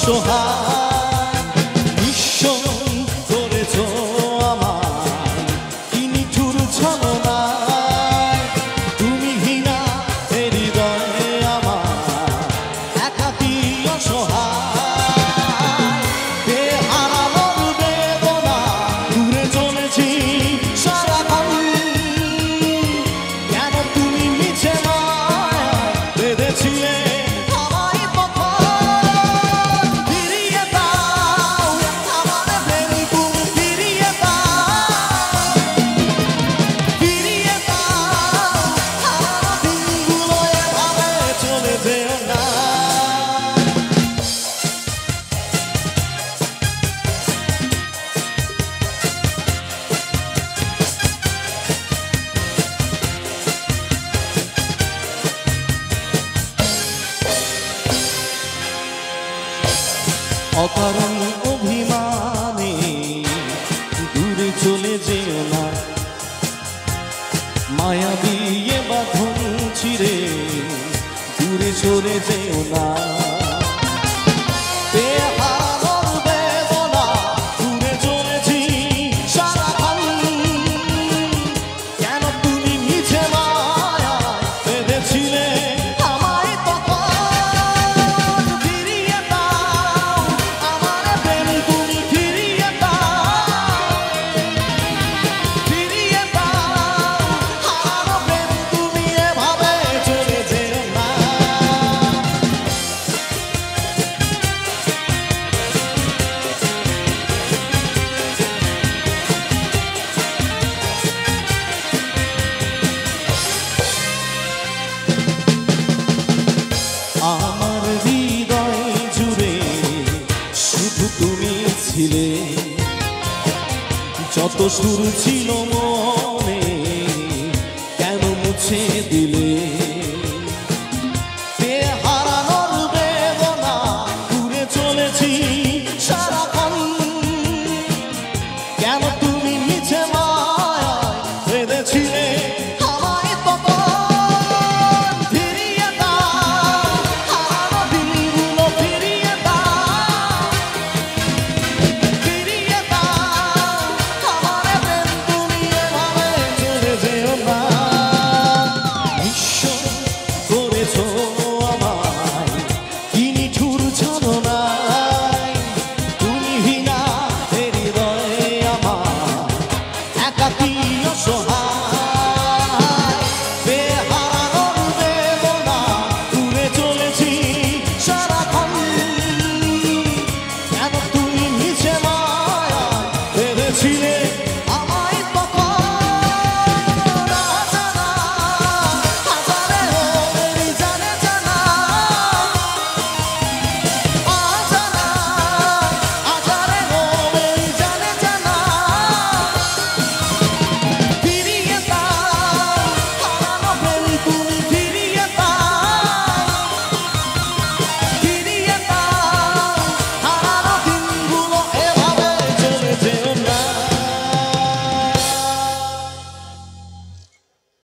অসহায় নিঃস্ব করেছো আমায় কি নিঠুর ছলনায় তুমি হীনা এ হৃদয়ে আমার একাকী অসহায় বেহারানোর বেদনা দূরে চলেছি সারাক্ষণ কেন তুমি মিছে মায়ায় বেঁধেছিলে অকারণ অভিমানে দূরে চলে যেও না মায়া দিয়ে বাঁধন ছিঁড়ে দূরে সরে যেও না বেহারানোর বেদনা দূরে চলেছি সারাক্ষণ কেন তুমি মিছে মায়ায় বেঁধেছিলে আমার হৃদয় জুড়ে শুধু তুমি ছিলে যত সুর ছিল মনে কেন মুছে দিলে